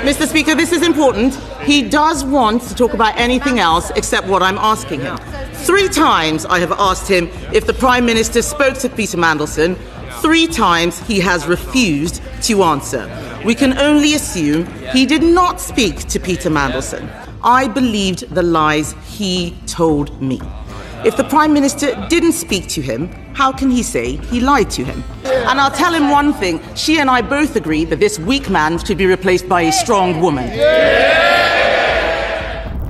Mr. Speaker, this is important. He does want to talk about anything else except what I'm asking him. 3 times I have asked him if the Prime Minister spoke to Peter Mandelson. 3 times he has refused to answer. We can only assume he did not speak to Peter Mandelson. I believed the lies he told me. If the Prime Minister didn't speak to him, how can he say he lied to him? And I'll tell him one thing. She and I both agree that this weak man should be replaced by a strong woman.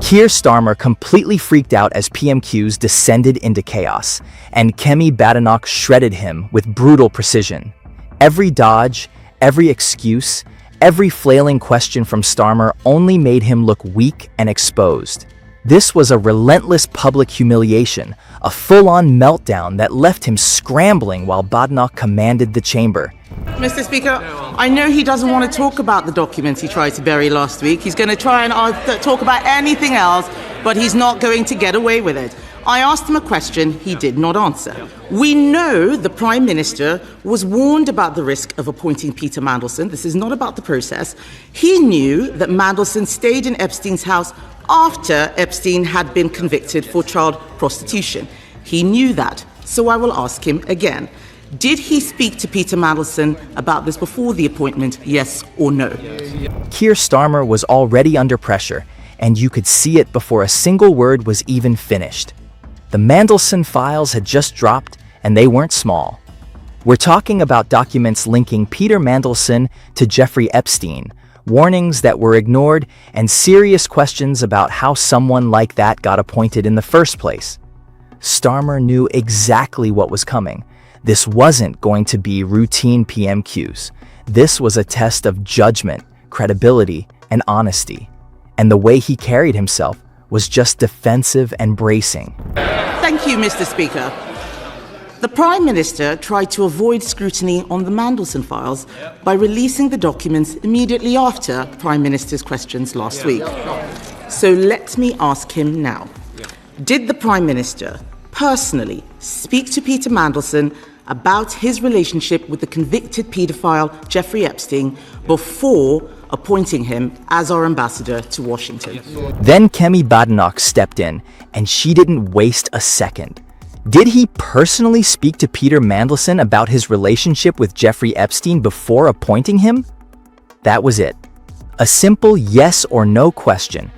Keir Starmer completely freaked out as PMQs descended into chaos, and Kemi Badenoch shredded him with brutal precision. Every dodge, every excuse, every flailing question from Starmer only made him look weak and exposed. This was a relentless public humiliation, a full-on meltdown that left him scrambling while Badenoch commanded the chamber. Mr. Speaker, I know he doesn't want to talk about the documents he tried to bury last week. He's going to try and talk about anything else, but he's not going to get away with it. I asked him a question he did not answer. We know the Prime Minister was warned about the risk of appointing Peter Mandelson. This is not about the process. He knew that Mandelson stayed in Epstein's house after Epstein had been convicted for child prostitution. He knew that, so I will ask him again. Did he speak to Peter Mandelson about this before the appointment, yes or no? Keir Starmer was already under pressure, and you could see it before a single word was even finished. The Mandelson files had just dropped, and they weren't small. We're talking about documents linking Peter Mandelson to Jeffrey Epstein, warnings that were ignored, and serious questions about how someone like that got appointed in the first place. Starmer knew exactly what was coming. This wasn't going to be routine PMQs. This was a test of judgment, credibility, and honesty. And the way he carried himself was just defensive and bracing. Thank you, Mr. Speaker. The Prime Minister tried to avoid scrutiny on the Mandelson files by releasing the documents immediately after Prime Minister's questions last week. So let me ask him now. Did the Prime Minister personally speak to Peter Mandelson about his relationship with the convicted paedophile Jeffrey Epstein before appointing him as our ambassador to Washington? Then Kemi Badenoch stepped in, and she didn't waste a second. Did he personally speak to Peter Mandelson about his relationship with Jeffrey Epstein before appointing him? That was it. A simple yes or no question.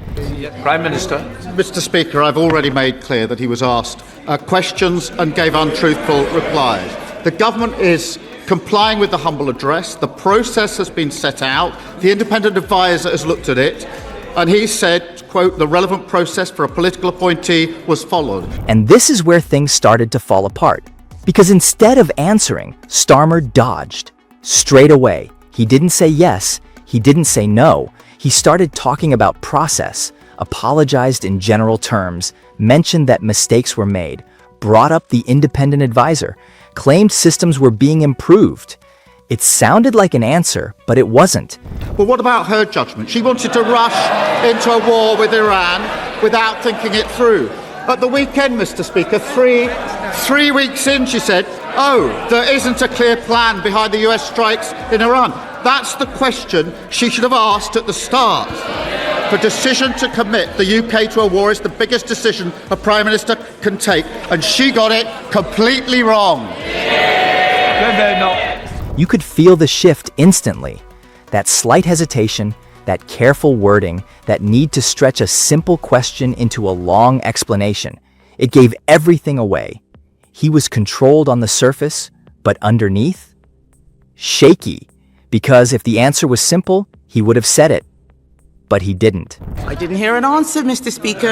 Prime Minister. Mr. Speaker, I've already made clear that he was asked questions and gave untruthful replies. The government is complying with the humble address. The process has been set out. The independent advisor has looked at it. And he said, quote, the relevant process for a political appointee was followed. And this is where things started to fall apart. Because instead of answering, Starmer dodged. Straight away. He didn't say yes. He didn't say no. He started talking about process, apologized in general terms, mentioned that mistakes were made, brought up the independent advisor, claimed systems were being improved. It sounded like an answer, but it wasn't. Well, what about her judgment? She wanted to rush into a war with Iran without thinking it through. At the weekend, Mr. Speaker, three weeks in, she said, oh, there isn't a clear plan behind the US strikes in Iran. That's the question she should have asked at the start. The decision to commit the UK to a war is the biggest decision a Prime Minister can take, and she got it completely wrong. You could feel the shift instantly. That slight hesitation, that careful wording, that need to stretch a simple question into a long explanation. It gave everything away. He was controlled on the surface, but underneath? Shaky. Because if the answer was simple, he would have said it. But he didn't. I didn't hear an answer, Mr. Speaker,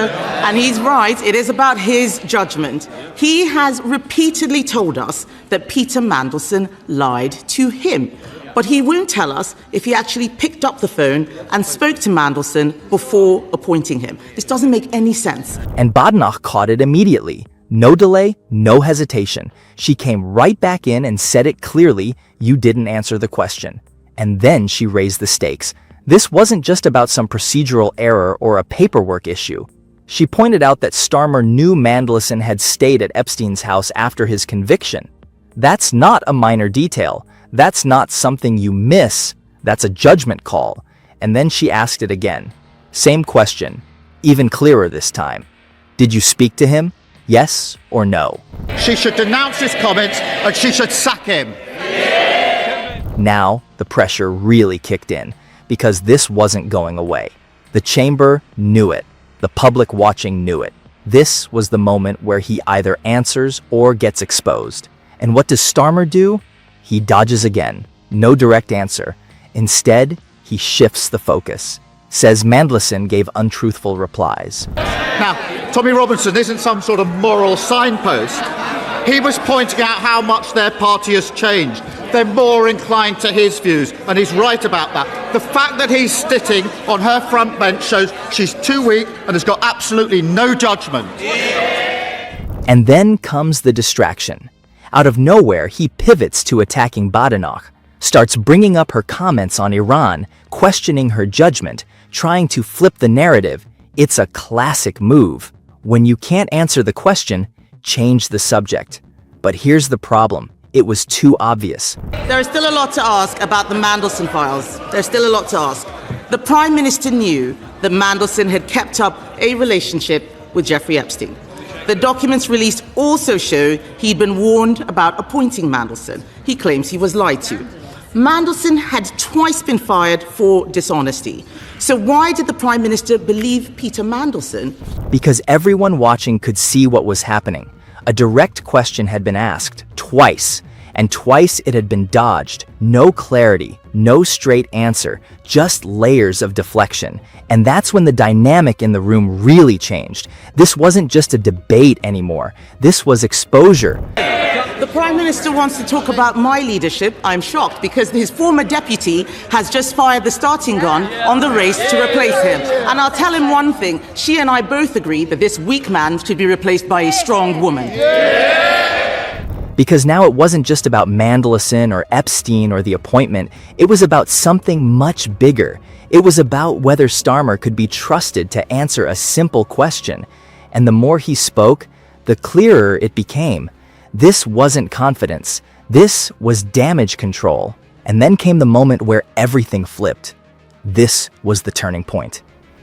and he's right, it is about his judgment. He has repeatedly told us that Peter Mandelson lied to him, but he won't tell us if he actually picked up the phone and spoke to Mandelson before appointing him. This doesn't make any sense. And Badenoch caught it immediately. No delay, no hesitation. She came right back in and said it clearly, you didn't answer the question. And then she raised the stakes. This wasn't just about some procedural error or a paperwork issue. She pointed out that Starmer knew Mandelson had stayed at Epstein's house after his conviction. That's not a minor detail. That's not something you miss. That's a judgment call. and then she asked it again. Same question, even clearer this time. Did you speak to him? Yes or no? She should denounce his comments and she should sack him. Now, the pressure really kicked in, because this wasn't going away. The chamber knew it. The public watching knew it. This was the moment where he either answers or gets exposed. And what does Starmer do? He dodges again. No direct answer. Instead, he shifts the focus. Says Mandelson gave untruthful replies. Now, Tommy Robinson isn't some sort of moral signpost. He was pointing out how much their party has changed. They're more inclined to his views, and he's right about that. The fact that he's sitting on her front bench shows she's too weak and has got absolutely no judgment. And then comes the distraction. Out of nowhere, he pivots to attacking Badenoch, starts bringing up her comments on Iran, questioning her judgment, trying to flip the narrative. It's a classic move. When you can't answer the question, change the subject. But here's the problem. It was too obvious. There is still a lot to ask about the Mandelson files. There's still a lot to ask. The Prime Minister knew that Mandelson had kept up a relationship with Jeffrey Epstein. The documents released also show he'd been warned about appointing Mandelson. He claims he was lied to. Mandelson had twice been fired for dishonesty. So why did the Prime Minister believe Peter Mandelson? Because everyone watching could see what was happening. A direct question had been asked, twice, and twice it had been dodged. No clarity, no straight answer, just layers of deflection. And that's when the dynamic in the room really changed. This wasn't just a debate anymore. This was exposure. The Prime Minister wants to talk about my leadership. I'm shocked because his former deputy has just fired the starting gun on the race to replace him. And I'll tell him one thing. She and I both agree that this weak man should be replaced by a strong woman. Because now it wasn't just about Mandelson or Epstein or the appointment. It was about something much bigger. It was about whether Starmer could be trusted to answer a simple question. And the more he spoke, the clearer it became. This wasn't confidence. This was damage control. And then came the moment where everything flipped. This was the turning point.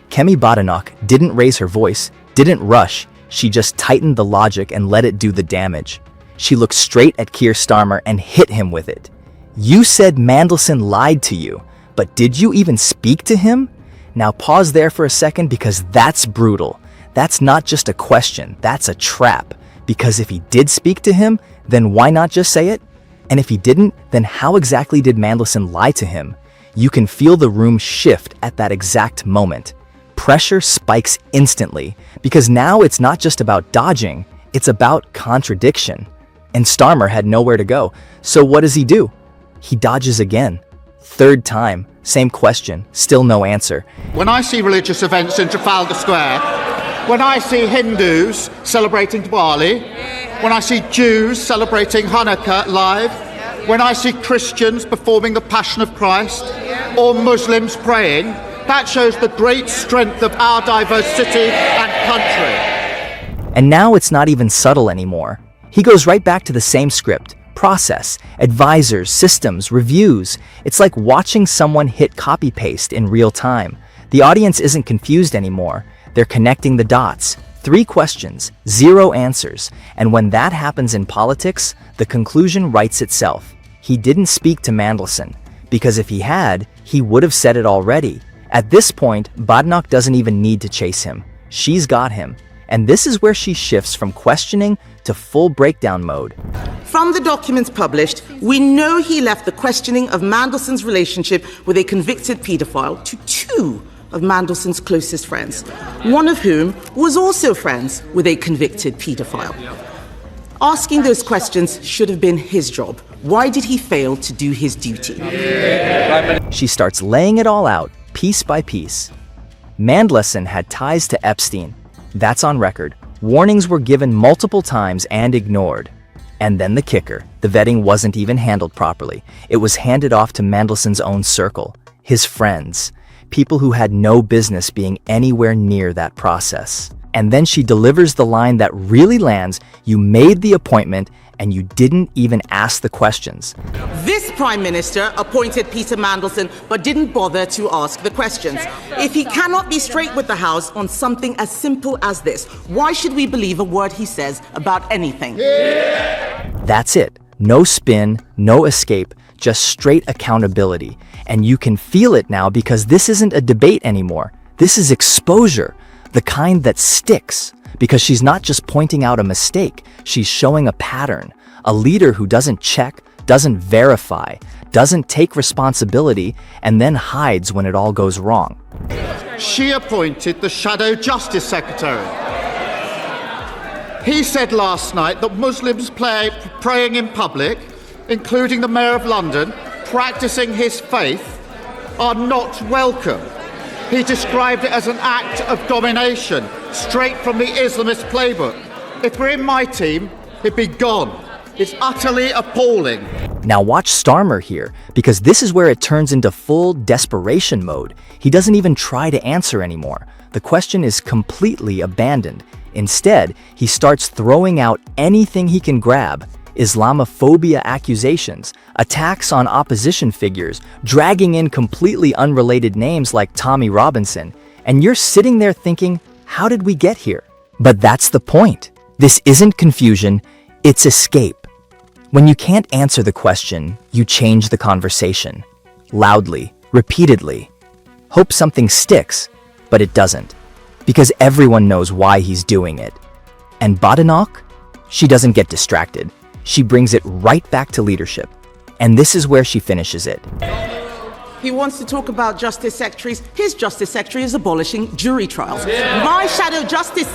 Kemi Badenoch didn't raise her voice, didn't rush. She just tightened the logic and let it do the damage. She looked straight at Keir Starmer and hit him with it. You said Mandelson lied to you, but did you even speak to him? Now pause there for a second, because that's brutal. That's not just a question, that's a trap. Because if he did speak to him, then why not just say it? And if he didn't, then how exactly did Mandelson lie to him? You can feel the room shift at that exact moment. Pressure spikes instantly, because now it's not just about dodging, it's about contradiction. And Starmer had nowhere to go, so what does he do? He dodges again. Third time, same question, still no answer. When I see religious events in Trafalgar Square, when I see Hindus celebrating Diwali, when I see Jews celebrating Hanukkah live, when I see Christians performing the Passion of Christ, or Muslims praying, that shows the great strength of our diverse city and country. And now it's not even subtle anymore. He goes right back to the same script, process, advisors, systems, reviews. It's like watching someone hit copy-paste in real time. The audience isn't confused anymore. They're connecting the dots. 3 questions, 0 answers. And when that happens in politics, the conclusion writes itself. He didn't speak to Mandelson, because if he had, he would have said it already. At this point, Badenoch doesn't even need to chase him. She's got him. And this is where she shifts from questioning to full breakdown mode. From the documents published, we know he left the questioning of Mandelson's relationship with a convicted paedophile to 2 of Mandelson's closest friends, one of whom was also friends with a convicted paedophile. Asking those questions should have been his job. Why did he fail to do his duty? She starts laying it all out, piece by piece. Mandelson had ties to Epstein. That's on record. Warnings were given multiple times and ignored. And then the kicker, the vetting wasn't even handled properly. It was handed off to Mandelson's own circle, his friends. people who had no business being anywhere near that process. And then she delivers the line that really lands: you made the appointment and you didn't even ask the questions. This Prime Minister appointed Peter Mandelson but didn't bother to ask the questions. If he cannot be straight with the House on something as simple as this, why should we believe a word he says about anything? That's it. No spin, no escape, just straight accountability. And you can feel it now because this isn't a debate anymore. This is exposure, the kind that sticks. Because she's not just pointing out a mistake, she's showing a pattern. A leader who doesn't check, doesn't verify, doesn't take responsibility, and then hides when it all goes wrong. She appointed the Shadow Justice Secretary. He said last night that Muslims praying in public, including the Mayor of London, practicing his faith, are not welcome. He described it as an act of domination, straight from the Islamist playbook. If we're in my team, he'd be gone. It's utterly appalling. Now watch Starmer here, because this is where it turns into full desperation mode. He doesn't even try to answer anymore. The question is completely abandoned. Instead, he starts throwing out anything he can grab: Islamophobia accusations, attacks on opposition figures, dragging in completely unrelated names like Tommy Robinson. And you're sitting there thinking, how did we get here? But that's the point. This isn't confusion, it's escape. When you can't answer the question, you change the conversation. Loudly, repeatedly. Hope something sticks, but it doesn't. Because everyone knows why he's doing it. And Badenoch? She doesn't get distracted. She brings it right back to leadership. And this is where she finishes it. He wants to talk about justice secretaries. His justice secretary is abolishing jury trials. My shadow justice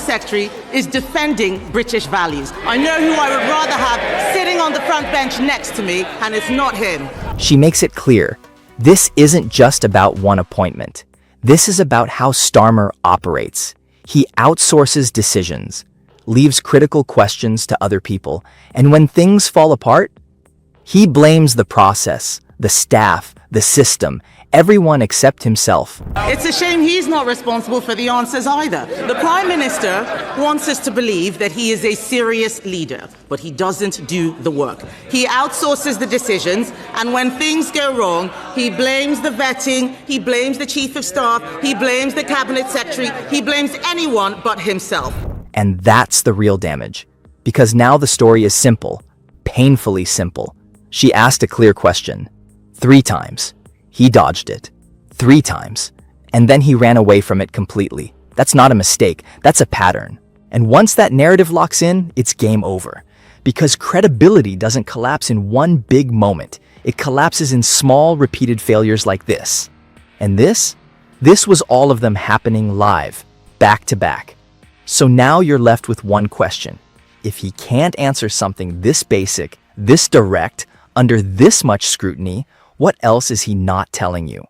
secretary is defending British values. I know who I would rather have sitting on the front bench next to me, and it's not him. She makes it clear, this isn't just about one appointment. This is about how Starmer operates. He outsources decisions, leaves critical questions to other people, and when things fall apart, he blames the process, the staff, the system, everyone except himself. It's a shame he's not responsible for the answers either. The Prime Minister wants us to believe that he is a serious leader, but he doesn't do the work. He outsources the decisions, and when things go wrong, he blames the vetting, he blames the Chief of Staff, he blames the Cabinet Secretary, he blames anyone but himself. And that's the real damage. Because now the story is simple, painfully simple. She asked a clear question 3 times. He dodged it 3 times, and then he ran away from it completely. That's not a mistake, that's a pattern. And once that narrative locks in, it's game over. Because credibility doesn't collapse in one big moment. It collapses in small, repeated failures like this. And this was all of them happening live, back to back. So now you're left with one question. If he can't answer something this basic, this direct, under this much scrutiny, what else is he not telling you?